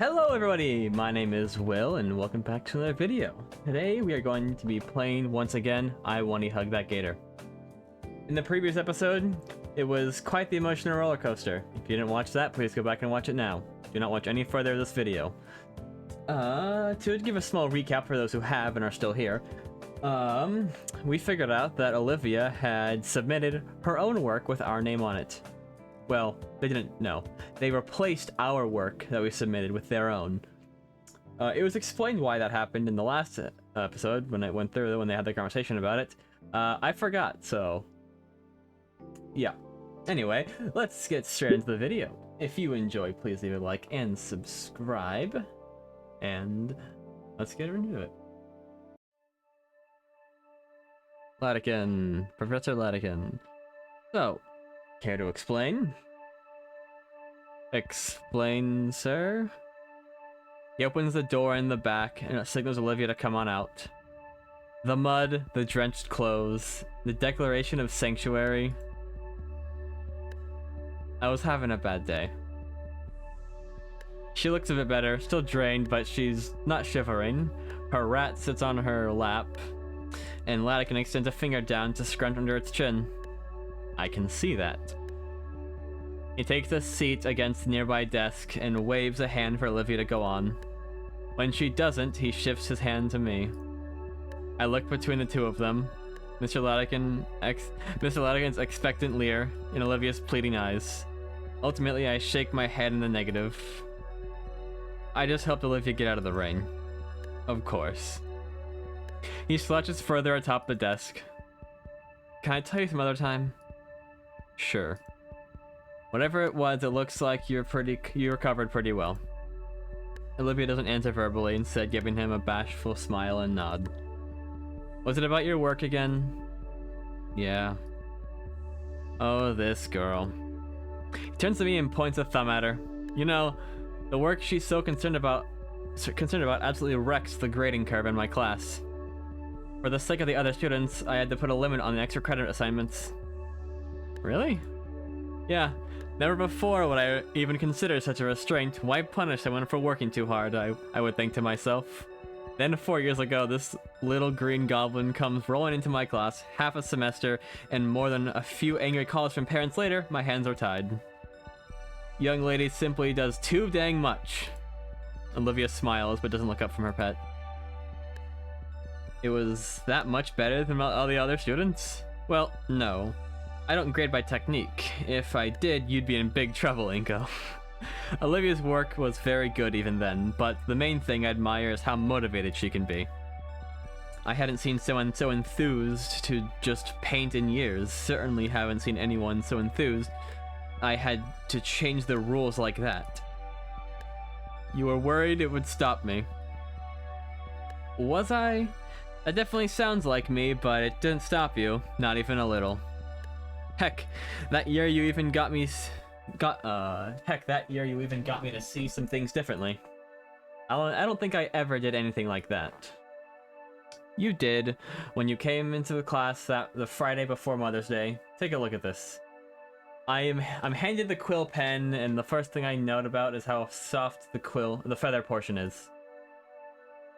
Hello everybody, my name is Will and welcome back to another video. Today we are going to be playing once again Wani Hug That Gator. In the previous episode, it was quite the emotional roller coaster. If you didn't watch that, please go back and watch it now. Do not watch any further of this video. To give a small recap for those who have and are still here, we figured out that Olivia had submitted her own work with our name on it. Well, they didn't know. They replaced our work that we submitted with their own. It was explained why that happened in the last episode when it went through, when they had the conversation about it. I forgot, so... yeah. Anyway, let's get straight into the video. If you enjoy, please leave a like and subscribe. And let's get into it. Latican. Professor Latican. So, care to explain? Explain, sir? He opens the door in the back and signals Olivia to come on out. The mud, the drenched clothes, the declaration of sanctuary. I was having a bad day. She looks a bit better, still drained, but she's not shivering. Her rat sits on her lap, and Latican extends a finger down to scrunch under its chin. I can see that. He takes a seat against the nearby desk and waves a hand for Olivia to go on. When she doesn't, he shifts his hand to me. I look between the two of them, Mr. Latican's expectant leer in Olivia's pleading eyes. Ultimately, I shake my head in the negative. I just helped Olivia get out of the rain. Of course. He slouches further atop the desk. Can I tell you some other time? Sure. Whatever it was, it looks like you recovered pretty well. Olivia doesn't answer verbally, instead giving him a bashful smile and nod. Was it about your work again? Yeah. Oh, this girl. He turns to me and points a thumb at her. You know, the work she's so concerned about absolutely wrecks the grading curve in my class. For the sake of the other students, I had to put a limit on the extra credit assignments. Really? Yeah. Never before would I even consider such a restraint. Why punish someone for working too hard, I would think to myself. Then 4 years ago, this little green goblin comes rolling into my class, half a semester, and more than a few angry calls from parents later, my hands are tied. Young lady simply does too dang much. Olivia smiles, but doesn't look up from her pet. It was that much better than all the other students? Well, no. I don't grade by technique. If I did, you'd be in big trouble, Inko. Olivia's work was very good even then, but the main thing I admire is how motivated she can be. I hadn't seen someone so enthused to just paint in years. Certainly haven't seen anyone so enthused I had to change the rules like that. You were worried it would stop me. Was I? That definitely sounds like me, but it didn't stop you. Not even a little. Heck, that year you even got me to see some things differently. I don't think I ever did anything like that. You did, when you came into the class the Friday before Mother's Day. Take a look at this. I'm handed the quill pen, and the first thing I note about is how soft the feather portion is.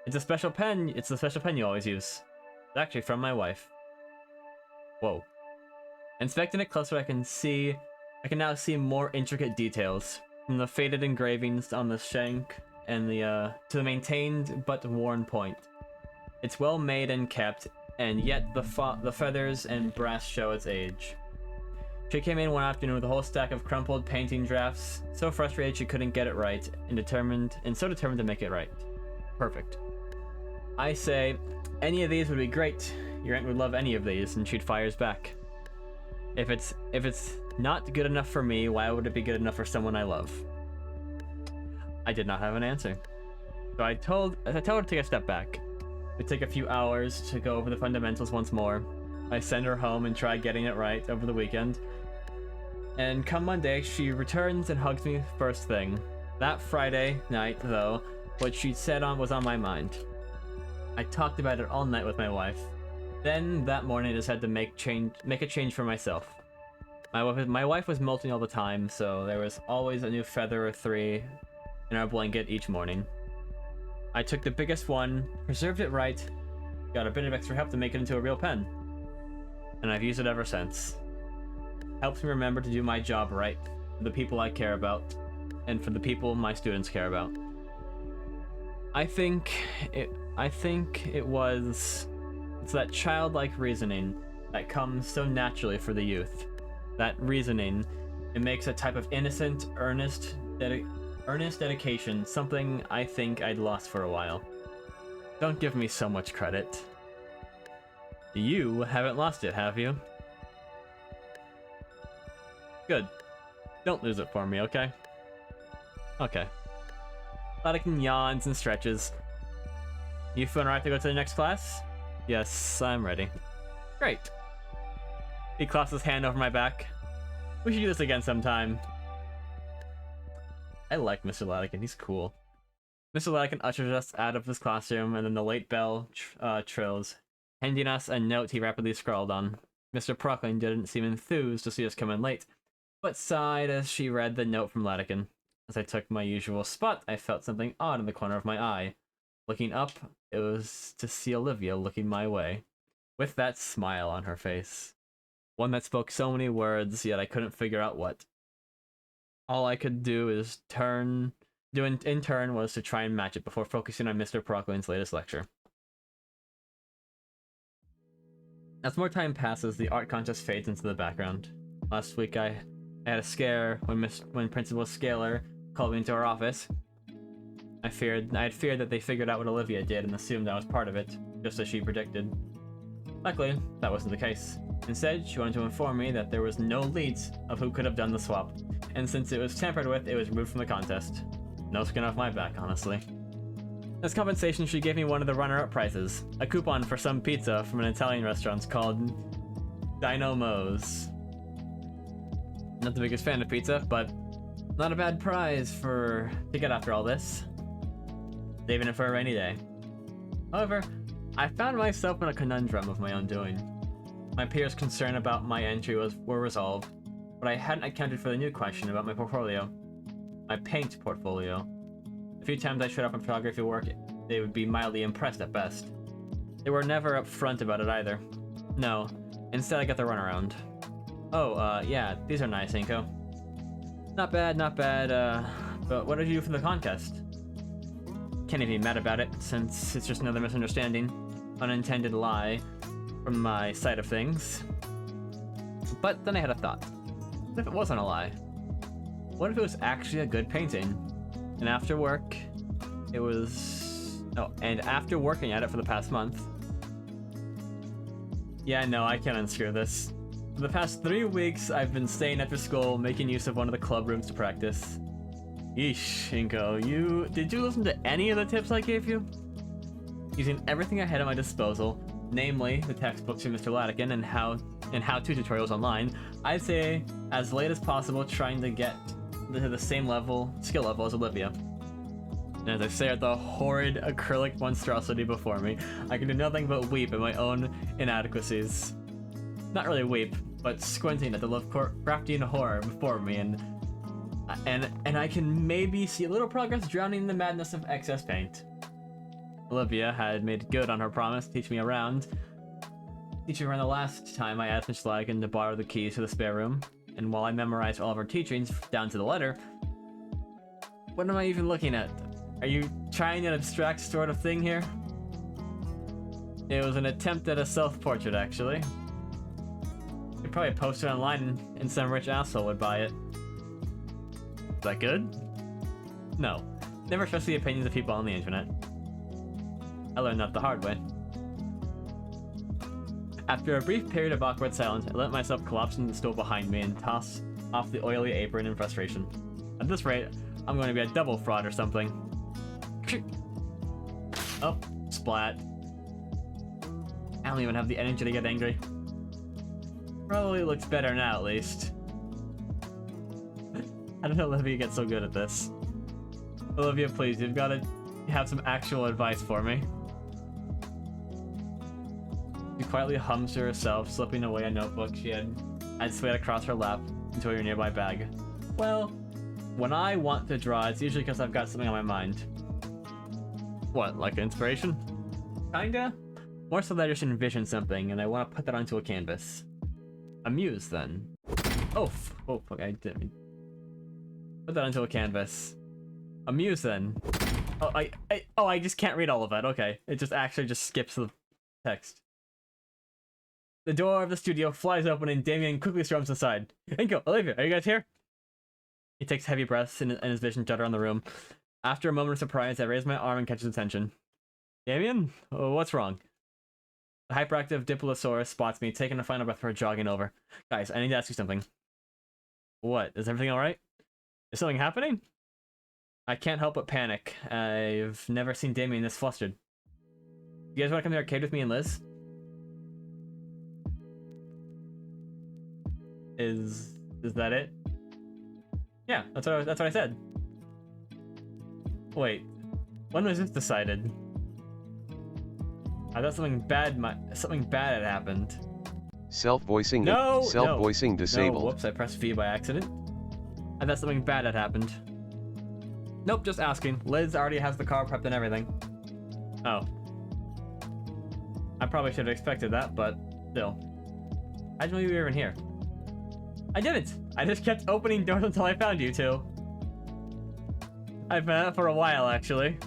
It's a special pen. It's the special pen you always use. It's actually from my wife. Whoa. Inspecting it closer, I can now see more intricate details, from the faded engravings on the shank and to the maintained but worn point. It's well made and kept, and yet the feathers and brass show its age. She came in one afternoon with a whole stack of crumpled painting drafts, so frustrated she couldn't get it right, and so determined to make it right. Perfect. I say, any of these would be great. Your aunt would love any of these, and she fires back. If it's not good enough for me, why would it be good enough for someone I love? I did not have an answer. So I told her to take a step back. We take a few hours to go over the fundamentals once more. I send her home and try getting it right over the weekend. And come Monday, she returns and hugs me first thing. That Friday night, though, what she said was on my mind. I talked about it all night with my wife. Then, that morning, I just had to make a change for myself. My wife was molting all the time, so there was always a new feather or three in our blanket each morning. I took the biggest one, preserved it right, got a bit of extra help to make it into a real pen. And I've used it ever since. Helps me remember to do my job right, for the people I care about, and for the people my students care about. I think it's that childlike reasoning that comes so naturally for the youth. That reasoning, it makes a type of innocent, earnest dedication, something I think I'd lost for a while. Don't give me so much credit. You haven't lost it, have you? Good. Don't lose it for me, okay? Okay. Latican yawns and stretches. You feeling alright to go to the next class? Yes, I'm ready. Great. He clasps his hand over my back. We should do this again sometime. I like Mr. Latican, he's cool. Mr. Latican ushers us out of his classroom, and then the late bell trills, handing us a note he rapidly scrawled on. Mr. Procklin didn't seem enthused to see us come in late, but sighed as she read the note from Latican. As I took my usual spot, I felt something odd in the corner of my eye. Looking up, it was to see Olivia looking my way, with that smile on her face. One that spoke so many words, yet I couldn't figure out what. All I could do in turn was to try and match it before focusing on Mr. Procklin's latest lecture. As more time passes, the art contest fades into the background. Last week I had a scare when Principal Scaler called me into her office. I had feared that they figured out what Olivia did and assumed I was part of it, just as she predicted. Luckily, that wasn't the case. Instead, she wanted to inform me that there was no leads of who could have done the swap, and since it was tampered with, it was removed from the contest. No skin off my back, honestly. As compensation, she gave me one of the runner-up prizes, a coupon for some pizza from an Italian restaurant called Dino Mo's. Not the biggest fan of pizza, but not a bad prize to get after all this. Saving it for a rainy day. However, I found myself in a conundrum of my own doing. My peers' concern about my entry were resolved, but I hadn't accounted for the new question about my portfolio. My paint portfolio. A few times I showed up in photography work, they would be mildly impressed at best. They were never upfront about it either. No, instead I got the runaround. Oh, yeah, these are nice, Inko. Not bad, but what did you do for the contest? Can't even be mad about it, since it's just another misunderstanding. Unintended lie from my side of things. But then I had a thought. What if it wasn't a lie? What if it was actually a good painting? And after work, and after working at it for the past month... Yeah, no, I can't unscrew this. For the past 3 weeks, I've been staying after school, making use of one of the club rooms to practice. Yeesh, Inko, did you listen to any of the tips I gave you? Using everything I had at my disposal, namely the textbooks from Mr. Latican and how-to tutorials online, I'd say as late as possible trying to get to the same skill level as Olivia. And as I stare at the horrid acrylic monstrosity before me, I can do nothing but weep at my own inadequacies. Not really weep, but squinting at the Lovecraftian horror before me, and I can maybe see a little progress drowning in the madness of excess paint. Olivia had made good on her promise to teach me around the last time I asked Mr. Latican to borrow the keys to the spare room, and while I memorized all of her teachings down to the letter, what am I even looking at? Are you trying an abstract sort of thing here? It was an attempt at a self-portrait, actually. You'd probably post it online and some rich asshole would buy it. Is that good? No. Never trust the opinions of people on the internet. I learned that the hard way. After a brief period of awkward silence, I let myself collapse into the stool behind me and toss off the oily apron in frustration. At this rate, I'm going to be a double fraud or something. Oh, splat. I don't even have the energy to get angry. Probably looks better now, at least. How did Olivia get so good at this? Olivia, please, you've got to have some actual advice for me. She quietly hums to herself, slipping away a notebook she had slid across her lap into a nearby bag. Well, When I want to draw, it's usually because I've got something on my mind. What, like inspiration? Kinda? More so that I just envision something and I want to put that onto a canvas. A muse, then. Oh, fuck, I didn't put that onto a canvas. A muse, then. Oh, I just can't read all of that. Okay, it just actually just skips the text. The door of the studio flies open and Damien quickly storms inside. Inko, Olivia, are you guys here? He takes heavy breaths and his vision judder on the room. After a moment of surprise, I raise my arm and catch his attention. Damien? Oh, what's wrong? The hyperactive Diplosaurus spots me, taking a final breath before jogging over. Guys, I need to ask you something. What? Is everything alright? Is something happening? I can't help but panic. I've never seen Damien this flustered. You guys want to come to the arcade with me and Liz? Is that it? Yeah, that's what I said. Wait, when was this decided? I thought something bad had happened. Self-voicing disabled. No, whoops, I pressed V by accident. I thought something bad had happened. Nope, just asking. Liz already has the car prepped and everything. Oh. I probably should have expected that, but still. How'd you know you were even here? I didn't! I just kept opening doors until I found you two. I've been at it for a while, actually.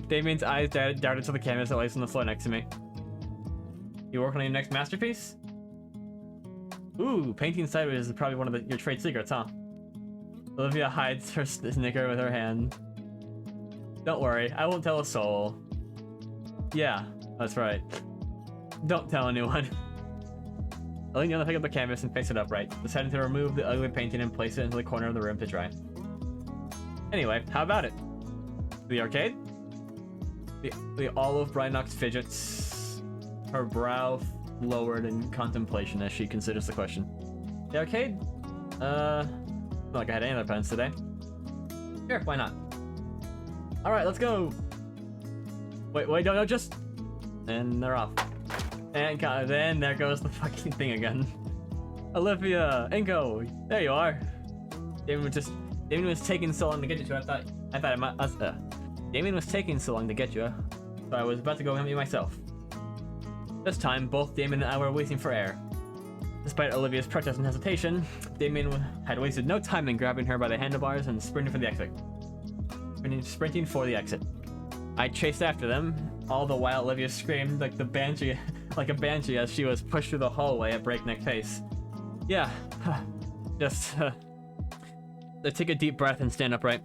Damien's eyes darted to the canvas that lays on the floor next to me. You working on your next masterpiece? Ooh, painting sideways is probably one of your trade secrets, huh? Olivia hides her snicker with her hand. Don't worry, I won't tell a soul. Yeah, that's right. Don't tell anyone. I lean down to pick up the canvas and face it upright, deciding to remove the ugly painting and place it into the corner of the room to dry. Anyway, how about it? The arcade? The olive Brynox fidgets, her brow lowered in contemplation as she considers the question. The arcade? Not like I had any other plans today. Sure, why not? Alright, let's go! Wait, don't just... And they're off. And then there goes the fucking thing again. Olivia, Inko, there you are. Damien was taking so long to get you, so I thought it might. Damien was taking so long to get you, so I was about to go help you myself. This time, both Damien and I were waiting for air. Despite Olivia's protest and hesitation, Damien had wasted no time in grabbing her by the handlebars and sprinting for the exit. I chased after them, all the while Olivia screamed like a banshee as she was pushed through the hallway at breakneck pace. Yeah, just take a deep breath and stand upright.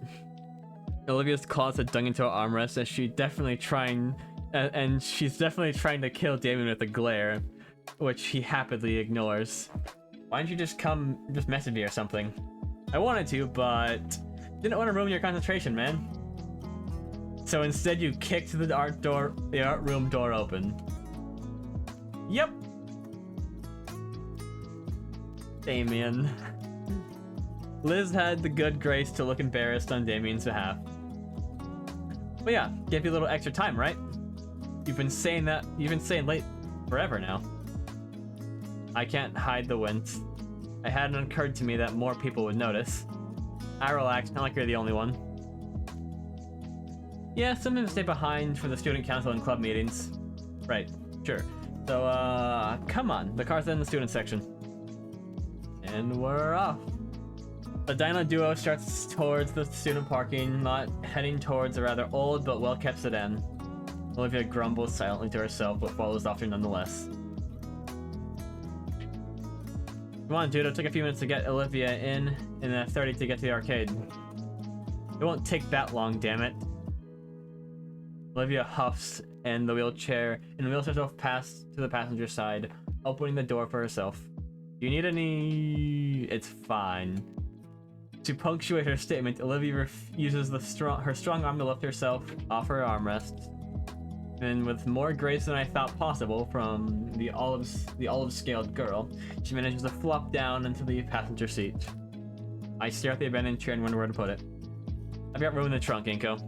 Olivia's claws had dug into her armrest as she's definitely trying to kill Damien with a glare, which he happily ignores. Why don't you just message me or something? I wanted to, but didn't want to ruin your concentration, man. So instead you kicked the art room door open. Yep. Damien. Liz had the good grace to look embarrassed on Damien's behalf. But yeah, give you a little extra time, right? You've been saying late forever now. I can't hide the wince. It hadn't occurred to me that more people would notice. I relaxed, not like you're the only one. Yeah, sometimes stay behind for the student council and club meetings. Right, sure. So, come on. The car's in the student section. And we're off. The Dino duo starts towards the student parking lot, heading towards a rather old but well-kept sedan. Olivia grumbles silently to herself, but follows after nonetheless. Come on, dude. It'll take a few minutes to get Olivia in, and then 30 to get to the arcade. It won't take that long, damn it. Olivia huffs, and the wheelchair herself past to the passenger side, opening the door for herself. Do you need any? It's fine. To punctuate her statement, Olivia uses her strong arm to lift herself off her armrest, and with more grace than I thought possible from the olive-scaled girl, she manages to flop down into the passenger seat. I stare at the abandoned chair and wonder where to put it. I've got room in the trunk, Inko.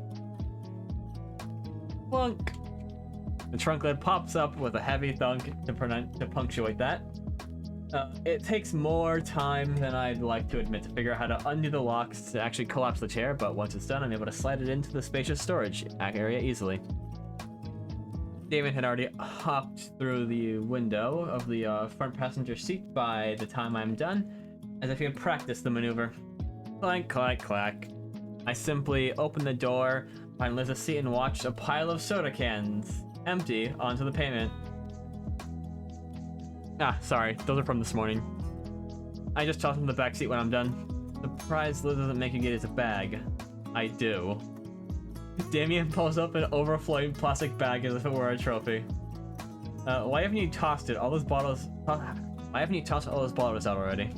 Plunk! The trunk lid pops up with a heavy thunk to punctuate that. It takes more time than I'd like to admit to figure out how to undo the locks to actually collapse the chair, but once it's done, I'm able to slide it into the spacious storage area easily. Damon had already hopped through the window of the front passenger seat by the time I'm done, as if he had practiced the maneuver. Clank, clack, clack. I simply open the door, find Liz a seat, and watch a pile of soda cans empty onto the pavement. Ah, sorry, those are from this morning. I just toss them in the back seat when I'm done. Surprised Liz doesn't make you get his bag. I do. Damien pulls up an overflowing plastic bag as if it were a trophy. Why haven't you tossed it? All those bottles. Why haven't you tossed all those bottles out already?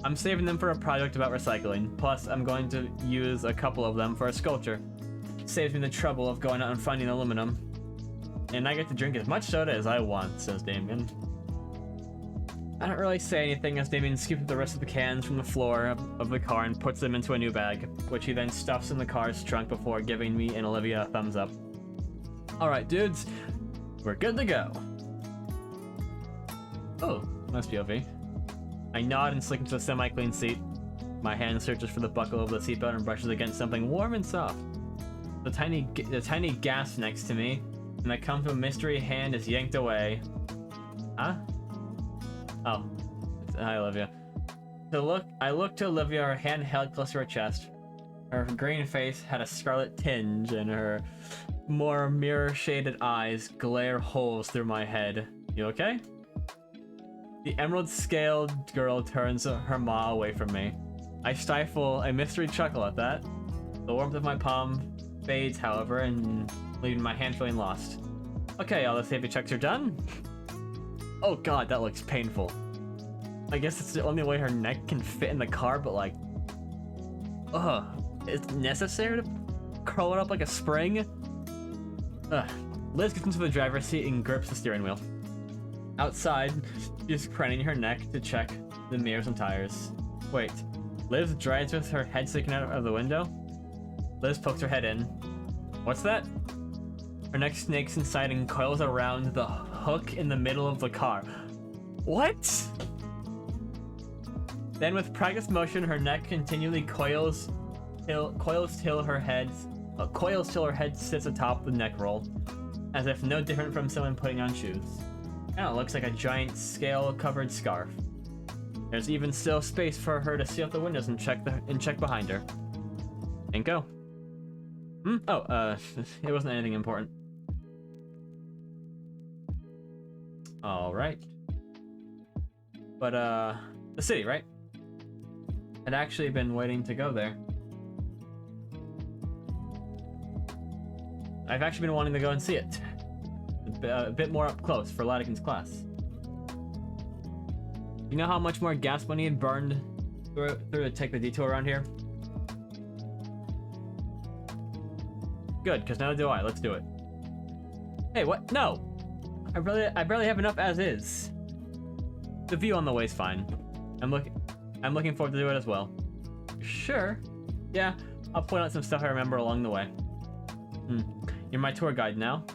I'm saving them for a project about recycling. Plus, I'm going to use a couple of them for a sculpture. Saves me the trouble of going out and finding aluminum. And I get to drink as much soda as I want, says Damien. I don't really say anything as Damien scoops up the rest of the cans from the floor of the car and puts them into a new bag, which he then stuffs in the car's trunk before giving me and Olivia a thumbs up. Alright, dudes, we're good to go. Oh, nice POV. I nod and slip into a semi-clean seat. My hand searches for the buckle of the seatbelt and brushes against something warm and soft. The tiny gas next to me, and the comfortable mystery hand is yanked away. Huh? Oh, hi Olivia. I looked to Olivia, her hand held close to her chest. Her green face had a scarlet tinge, and her more mirror-shaded eyes glare holes through my head. You okay? The emerald-scaled girl turns her maw away from me. I stifle a mystery chuckle at that. The warmth of my palm fades, however, and leaving my hand feeling lost. Okay, all the safety checks are done. Oh god, that looks painful. I guess it's the only way her neck can fit in the car, but like... Ugh. Is it necessary to curl it up like a spring? Ugh. Liz gets into the driver's seat and grips the steering wheel. Outside, she's craning her neck to check the mirrors and tires. Wait, Liz drives with her head sticking out of the window? Liz pokes her head in. What's that? Her neck snakes inside and coils around the hook in the middle of the car. What? Then with practiced motion, her neck continually coils till her head sits atop the neck roll, as if no different from someone putting on shoes. Now it looks like a giant scale-covered scarf. There's even still space for her to see out the windows and check behind her. And go. Oh, it wasn't anything important. Alright. But, the city, right? I'd actually been waiting to go there. I've actually been wanting to go and see it. A bit more up close for Latikin's class. You know how much more gas money had burned through to take the detour around here? Good, because now do I. Let's do it. Hey, what? No! I barely have enough as is. The view on the way is fine. I'm looking forward to do it as well. Sure. Yeah, I'll point out some stuff I remember along the way. You're my tour guide now.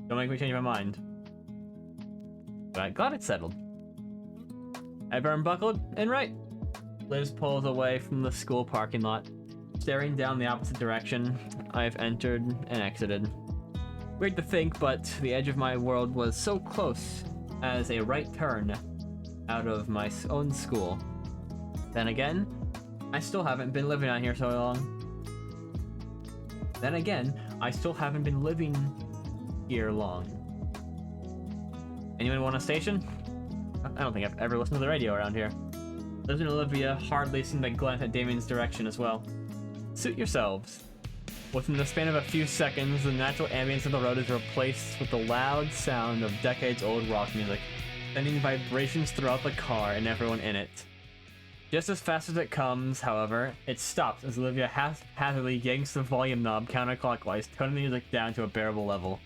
Don't make me change my mind. But glad it's settled. Everyone buckled and right. Liz pulls away from the school parking lot, staring down the opposite direction I've entered and exited. Weird to think, but the edge of my world was so close as a right turn out of my own school. Then again, I still haven't been living out here so long. Then again, I still haven't been living here long. Anyone want a station? I don't think I've ever listened to the radio around here. Liz and Olivia hardly seem to glance at Damien's direction as well. Suit yourselves. Within the span of a few seconds, the natural ambience of the road is replaced with the loud sound of decades-old rock music, sending vibrations throughout the car and everyone in it. Just as fast as it comes, however, it stops as Olivia haphazardly yanks the volume knob counterclockwise, toning the music down to a bearable level.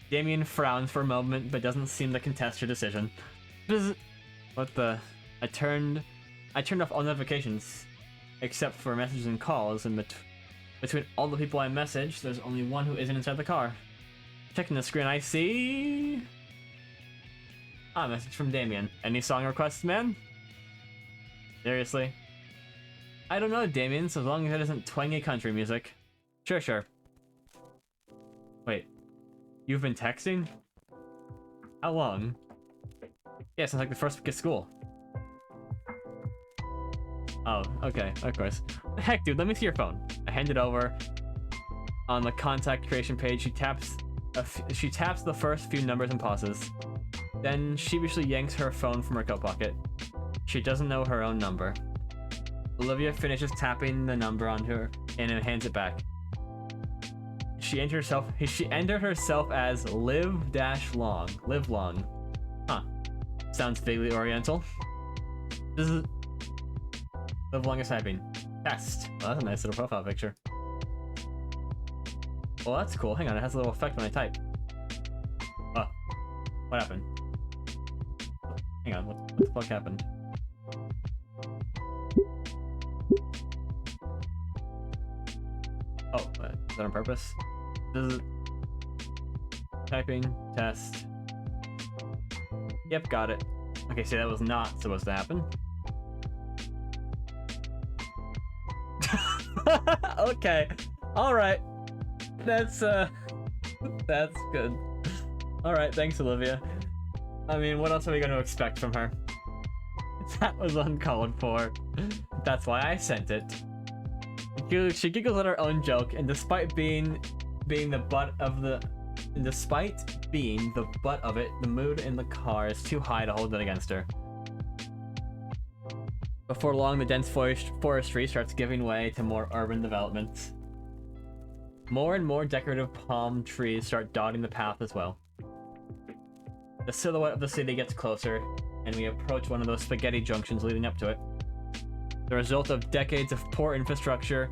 Damien frowns for a moment, but doesn't seem to contest her decision. What the? I turned off all notifications, except for messages and calls, and between all the people I messaged, there's only one who isn't inside the car. Checking the screen, I see... Ah, message from Damien. Any song requests, man? Seriously? I don't know, Damien, so as long as it isn't twangy country music. Sure, sure. Wait. You've been texting? How long? Yeah, sounds like the first week of school. Oh, okay, of course. Heck, dude, let me see your phone. I hand it over. On the contact creation page, she taps the first few numbers and pauses. Then sheepishly yanks her phone from her coat pocket. She doesn't know her own number. Olivia finishes tapping the number on her and hands it back. She entered herself as live-long. Live long. Huh. Sounds vaguely oriental. This is live long is typing. Test. Oh, that's a nice little profile picture. Well, that's cool. Hang on, it has a little effect when I type. Oh. What happened? Hang on, what the fuck happened? Oh, is that on purpose? This is typing, test. Yep, got it. Okay, see, that was not supposed to happen. Okay, alright. That's good. Alright, thanks, Olivia. I mean, what else are we going to expect from her? That was uncalled for. That's why I sent it. She giggles at her own joke, and despite being the butt of it, the mood in the car is too high to hold it against her. Before long, the dense forestry starts giving way to more urban developments. More and more decorative palm trees start dotting the path as well. The silhouette of the city gets closer, and we approach one of those spaghetti junctions leading up to it. The result of decades of poor infrastructure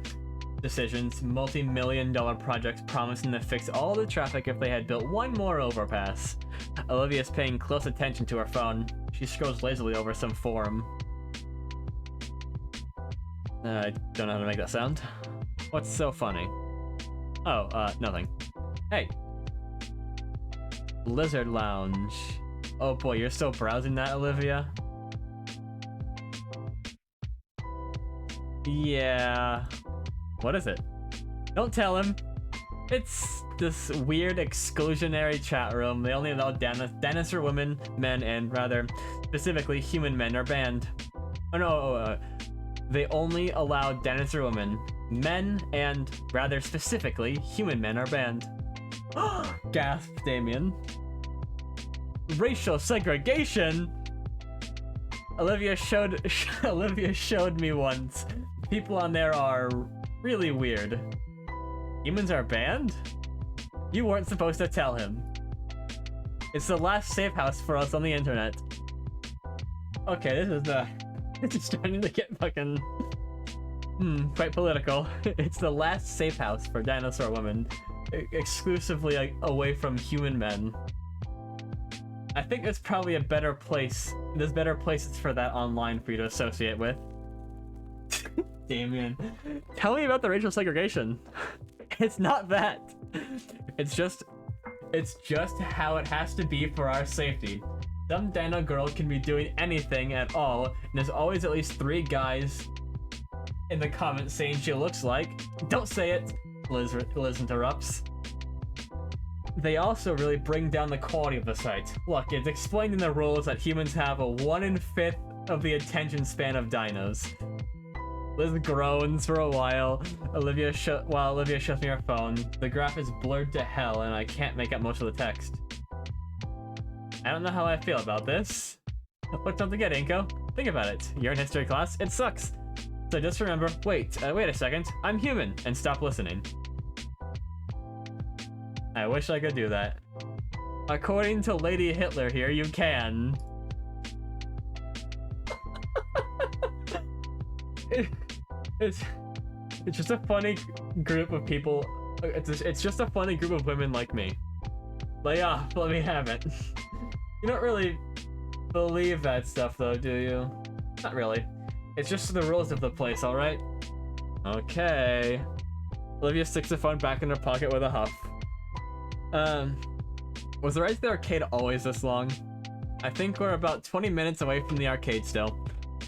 decisions, multi-million-dollar projects promising to fix all the traffic if they had built one more overpass. Olivia's paying close attention to her phone. She scrolls lazily over some forum. I don't know how to make that sound. What's so funny? Oh, nothing. Hey. Lizard Lounge. Oh boy, you're still browsing that, Olivia? Yeah. What is it? Don't tell him. It's this weird exclusionary chat room. They only allow dinosaur women, men, and rather specifically human men are banned. Oh no, they only allow dinosaur women, men, and rather specifically human men are banned. Gasp, Damien. Racial segregation? Olivia showed me once. People on there are really weird. Humans are banned? You weren't supposed to tell him. It's the last safe house for us on the internet. Okay, this is starting to get fucking quite political. It's the last safe house for dinosaur women, exclusively away from human men. I think there's probably a better place. There's better places for that online for you to associate with. Damien, tell me about the racial segregation. It's not that. It's just how it has to be for our safety. Some dino girl can be doing anything at all, and there's always at least 3 guys in the comments saying she looks like. Don't say it, Liz interrupts. They also really bring down the quality of the site. Look, it's explained in the rules that humans have a 1 in 5th of the attention span of dinos. Liz groans for a while. Olivia shows me her phone. The graph is blurred to hell, and I can't make out most of the text. I don't know how I feel about this. What don't get, Inko? Think about it. You're in history class. It sucks. So just remember, wait a second. I'm human, and stop listening. I wish I could do that. According to Lady Hitler here, you can. It's just a funny group of people. It's just a funny group of women like me. Lay off, let me have it. You don't really believe that stuff though, do you? Not really. It's just the rules of the place, alright? Okay. Olivia sticks the phone back in her pocket with a huff. Was the ride to the arcade always this long? I think we're about 20 minutes away from the arcade still.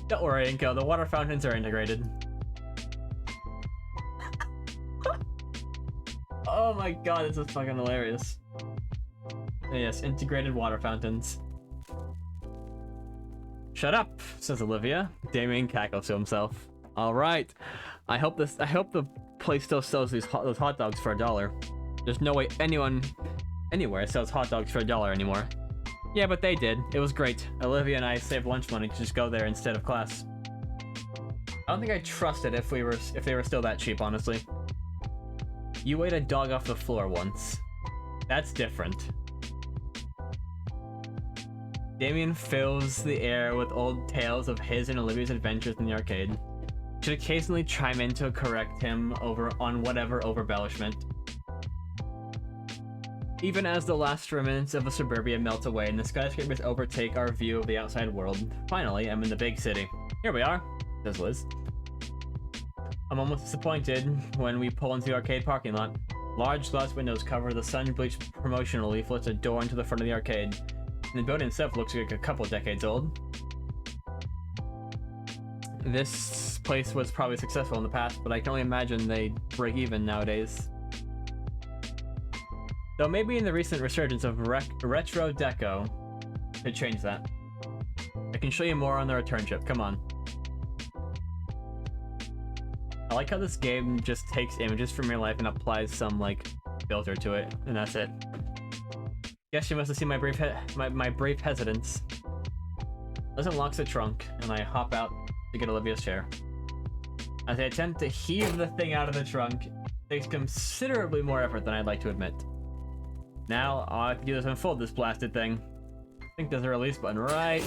Don't worry, Inko, the water fountains are integrated. Oh my god, this is fucking hilarious. Yes, integrated water fountains. Shut up, says Olivia. Damien cackles to himself. Alright. I hope the place still sells those hot dogs for $1. There's no way anyone anywhere sells hot dogs for $1 anymore. Yeah, but they did. It was great. Olivia and I saved lunch money to just go there instead of class. I don't think I trust it if they were still that cheap, honestly. You ate a dog off the floor once. That's different. Damien fills the air with old tales of his and Olivia's adventures in the arcade. Should occasionally chime in to correct him on whatever overembellishment. Even as the last remnants of a suburbia melt away and the skyscrapers overtake our view of the outside world, finally, I'm in the big city. Here we are, says Liz. I'm almost disappointed when we pull into the arcade parking lot. Large glass windows cover the sun-bleached promotional leaflets a door into the front of the arcade. And the building itself looks like a couple decades old. This place was probably successful in the past, but I can only imagine they break even nowadays. Though maybe in the recent resurgence of retro deco could change that. I can show you more on the return trip, come on. I like how this game just takes images from your life and applies some, like, filter to it, and that's it. Guess you must have seen my brief hesitance. Liz unlocks the trunk, and I hop out to get Olivia's chair. As I attempt to heave the thing out of the trunk, it takes considerably more effort than I'd like to admit. Now, all I have to do is unfold this blasted thing. I think there's a release button, right?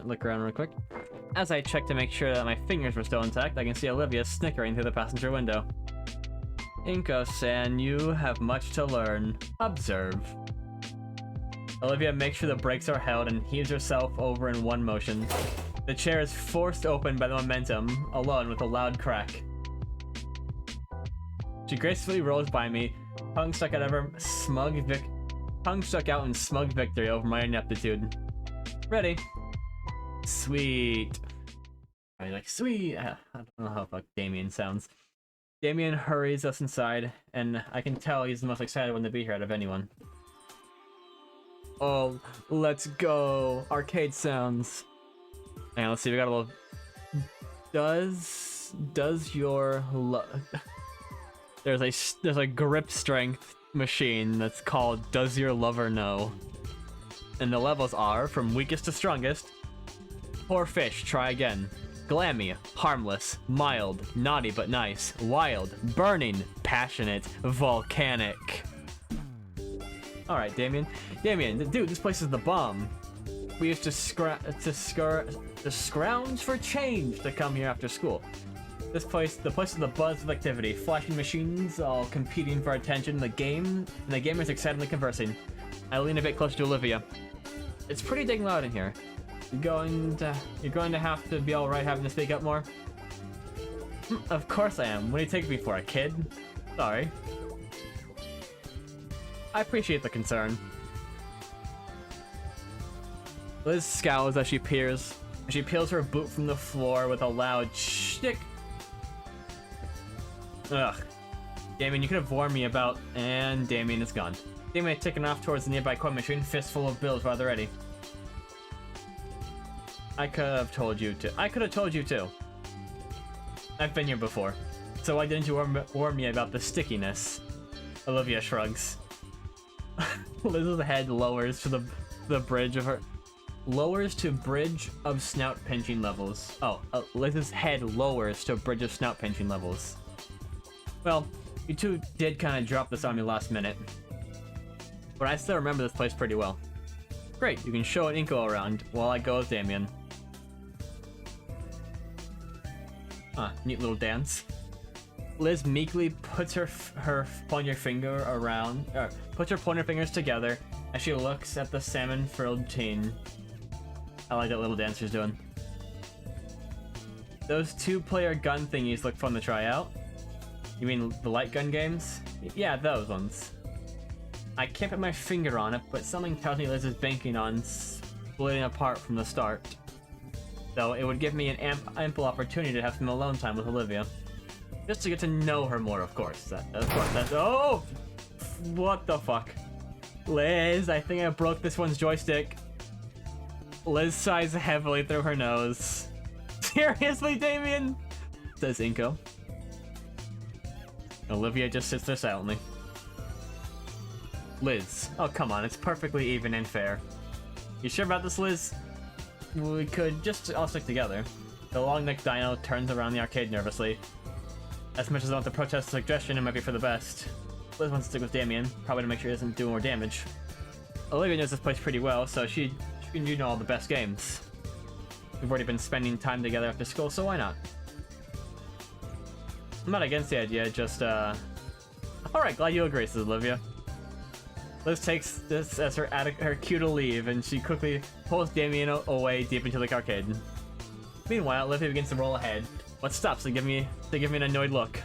Look around real quick. As I check to make sure that my fingers were still intact, I can see Olivia snickering through the passenger window. Inko-san, you have much to learn. Observe. Olivia makes sure the brakes are held and heaves herself over in one motion. The chair is forced open by the momentum, alone with a loud crack. She gracefully rolls by me, tongue stuck out in smug victory over my ineptitude. Ready. Sweet. I'm like, sweet. I don't know how fuck Damien sounds. Damien hurries us inside, and I can tell he's the most excited one to be here out of anyone. Oh, let's go. Arcade sounds. Hang on, let's see. We got a little. Does your there's a grip strength machine that's called Does Your Lover Know? And the levels are from weakest to strongest. Poor fish, try again. Glammy, harmless, mild, naughty but nice, wild, burning, passionate, volcanic. Alright, Damien. Damien, dude, this place is the bomb. We used to scrounge for change to come here after school. The place is the buzz of activity, flashing machines all competing for attention in the game, and the gamers excitedly conversing. I lean a bit closer to Olivia. It's pretty dang loud in here. You're going to have to be alright having to speak up more? Of course I am. What do you take me for, a kid? Sorry. I appreciate the concern. Liz scowls as she peers. She peels her boot from the floor with a loud shtick. Ugh. Damien, you could have warned me about... And Damien is gone. Damien had taken off towards the nearby coin machine, fistful of bills rather ready. I could have told you to. I could have told you too. I've been here before. So why didn't you warn me about the stickiness? Olivia shrugs. Liz's head lowers to the bridge of her... Lowers to bridge of snout pinching levels. Oh, Liz's head lowers to a bridge of snout pinching levels. Well, you two did kind of drop this on me last minute. But I still remember this place pretty well. Great, you can show an Inko around while I go with Damien. Neat little dance. Liz meekly puts her pointer finger around, puts her pointer fingers together as she looks at the salmon-frilled teen. I like that little dance she's doing. Those two-player gun thingies look fun to try out. You mean the light gun games? Yeah, those ones. I can't put my finger on it, but something tells me Liz is banking on splitting apart from the start. So it would give me an ample opportunity to have some alone time with Olivia. Just to get to know her more, of course. Oh! What the fuck? Liz, I think I broke this one's joystick. Liz sighs heavily through her nose. Seriously, Damien? Says Inko. Olivia just sits there silently. Liz. Oh, come on, it's perfectly even and fair. You sure about this, Liz? We could just all stick together. The long-necked dino turns around the arcade nervously. As much as I want to protest the suggestion, it might be for the best. Liz wants to stick with Damien, probably to make sure he doesn't do more damage. Olivia knows this place pretty well, so she can do all the best games. We've already been spending time together after school, so why not? I'm not against the idea, just, Alright, glad you agree, says Olivia. Liz takes this as her cue to leave, and she quickly pulls Damien away deep into the arcade. Meanwhile, Olivia begins to roll ahead. What stops? They give me an annoyed look.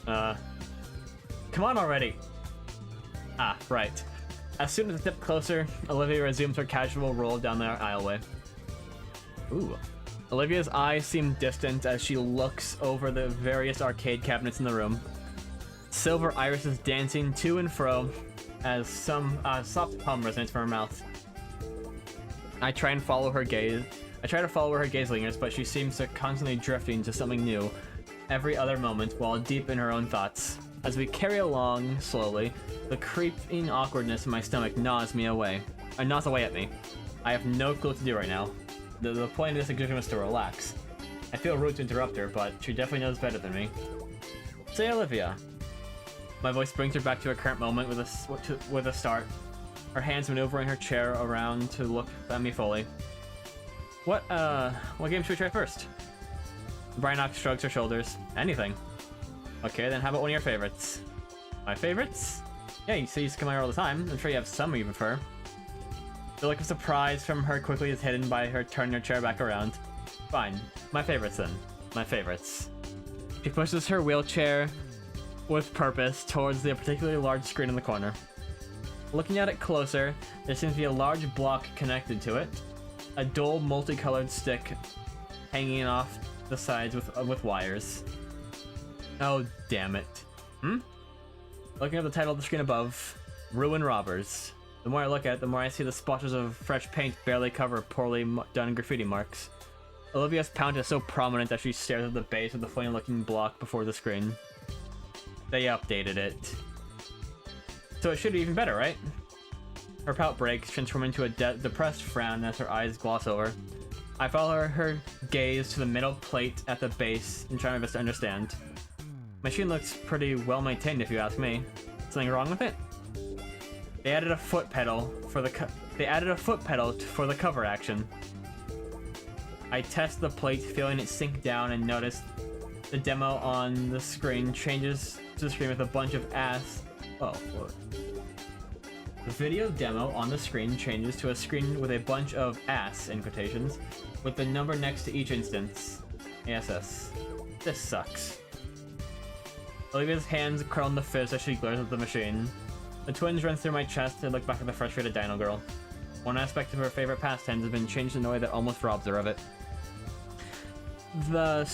Come on already! Ah, right. As soon as I step closer, Olivia resumes her casual roll down the aisleway. Ooh. Olivia's eyes seem distant as she looks over the various arcade cabinets in the room. Silver irises dancing to and fro as some soft hum resonates from her mouth. I try to follow where her gaze lingers, but she seems to constantly drifting to something new every other moment while deep in her own thoughts. As we carry along slowly, the creeping awkwardness in my stomach gnaws away at me. I have no clue what to do right now. The point of this suggestion was to relax. I feel rude to interrupt her, but she definitely knows better than me. Say Olivia. My voice brings her back to her current moment with a start. Her hands maneuver in her chair around to look at me fully. What game should we try first? Brynox shrugs her shoulders. Anything. Okay, then how about one of your favorites? My favorites? Yeah, you see, you come here all the time. I'm sure you have some you prefer. The look of surprise from her quickly is hidden by her turning her chair back around. Fine. My favorites then. My favorites. She pushes her wheelchair with purpose towards the particularly large screen in the corner. Looking at it closer, there seems to be a large block connected to it. A dull, multicolored stick hanging off the sides with wires. Oh, damn it. Looking at the title of the screen above, Ruin Robbers. The more I look at it, the more I see the splotches of fresh paint barely cover poorly done graffiti marks. Olivia's pound is so prominent that she stares at the base of the funny-looking block before the screen. They updated it. So it should be even better, right? Her pout breaks, transforming into a depressed frown as her eyes gloss over. I follow her gaze to the metal plate at the base and try my best to understand. Machine looks pretty well maintained if you ask me. Something wrong with it? They added a foot pedal for the cover action. I test the plate, feeling it sink down, and notice the demo on the screen changes to the screen with a bunch of ass. Oh, what? The video demo on the screen changes to a screen with a bunch of ass in quotations, with the number next to each instance. ASS. This sucks. Olivia's hands curl in the fist as she glares at the machine. The twinge runs through my chest and I look back at the frustrated Dino Girl. One aspect of her favorite pastime has been changed in a way that almost robs her of it. The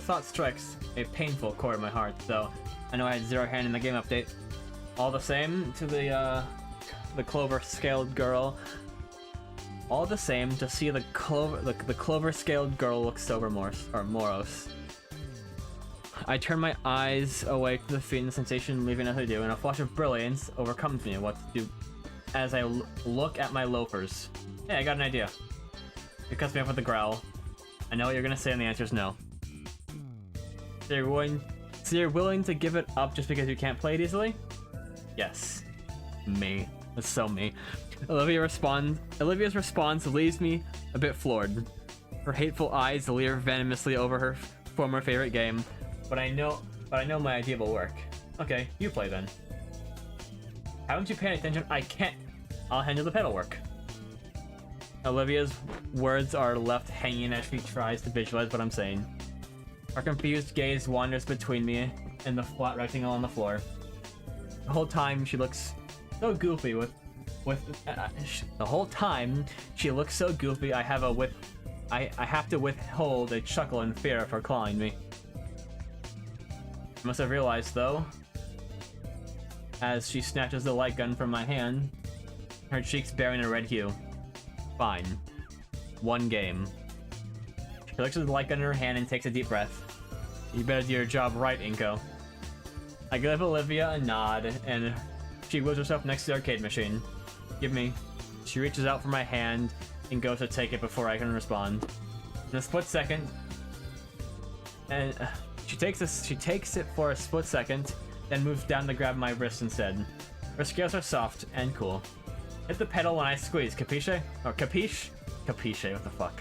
thought strikes a painful chord in my heart, though I know I had zero hand in the game update. All the same, to the clover-scaled girl. All the same, to see the clover-scaled girl look so morose. I turn my eyes away from the feeling and sensation leaving as I do, and a flash of brilliance overcomes me what to do as I look at my loafers. Hey, I got an idea. It cuts me off with a growl. I know what you're gonna say, and the answer is no. So you're willing to give it up just because you can't play it easily? Yes. Me. That's so me. Olivia's response leaves me a bit floored. Her hateful eyes leer venomously over her former favorite game. But I know my idea will work. Okay, you play then. Haven't you paid attention? I can't. I'll handle the pedal work. Olivia's words are left hanging as she tries to visualize what I'm saying. Her confused gaze wanders between me and the flat rectangle on the floor. The whole time she looks so goofy with the whole time she looks so goofy. I have to withhold a chuckle in fear of her clawing me. I must have realized though, as she snatches the light gun from my hand, her cheeks bearing a red hue. Fine. One game. She looks at the light gun in her hand and takes a deep breath. You better do your job right, Inko. I give Olivia a nod, and she wheels herself next to the arcade machine. Give me. She reaches out for my hand and goes to take it before I can respond. In a split second, and she takes it for a split second, then moves down to grab my wrist instead. Her scales are soft and cool. Hit the pedal when I squeeze, capiche? Or capiche? Capiche, what the fuck?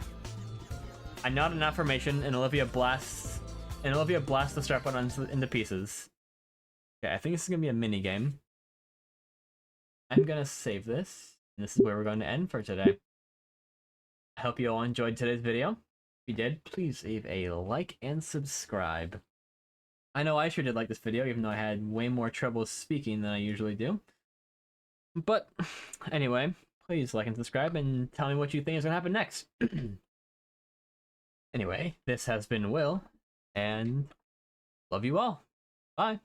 I nod in affirmation, and Olivia blasts the strap on into pieces. Okay, I think this is gonna be a mini game. I'm gonna save this, and this is where we're going to end for today. I hope you all enjoyed today's video. If you did, please leave a like and subscribe. I know I sure did like this video, even though I had way more trouble speaking than I usually do. But anyway, please like and subscribe and tell me what you think is gonna happen next. Anyway, this has been Will, and love you all. Bye.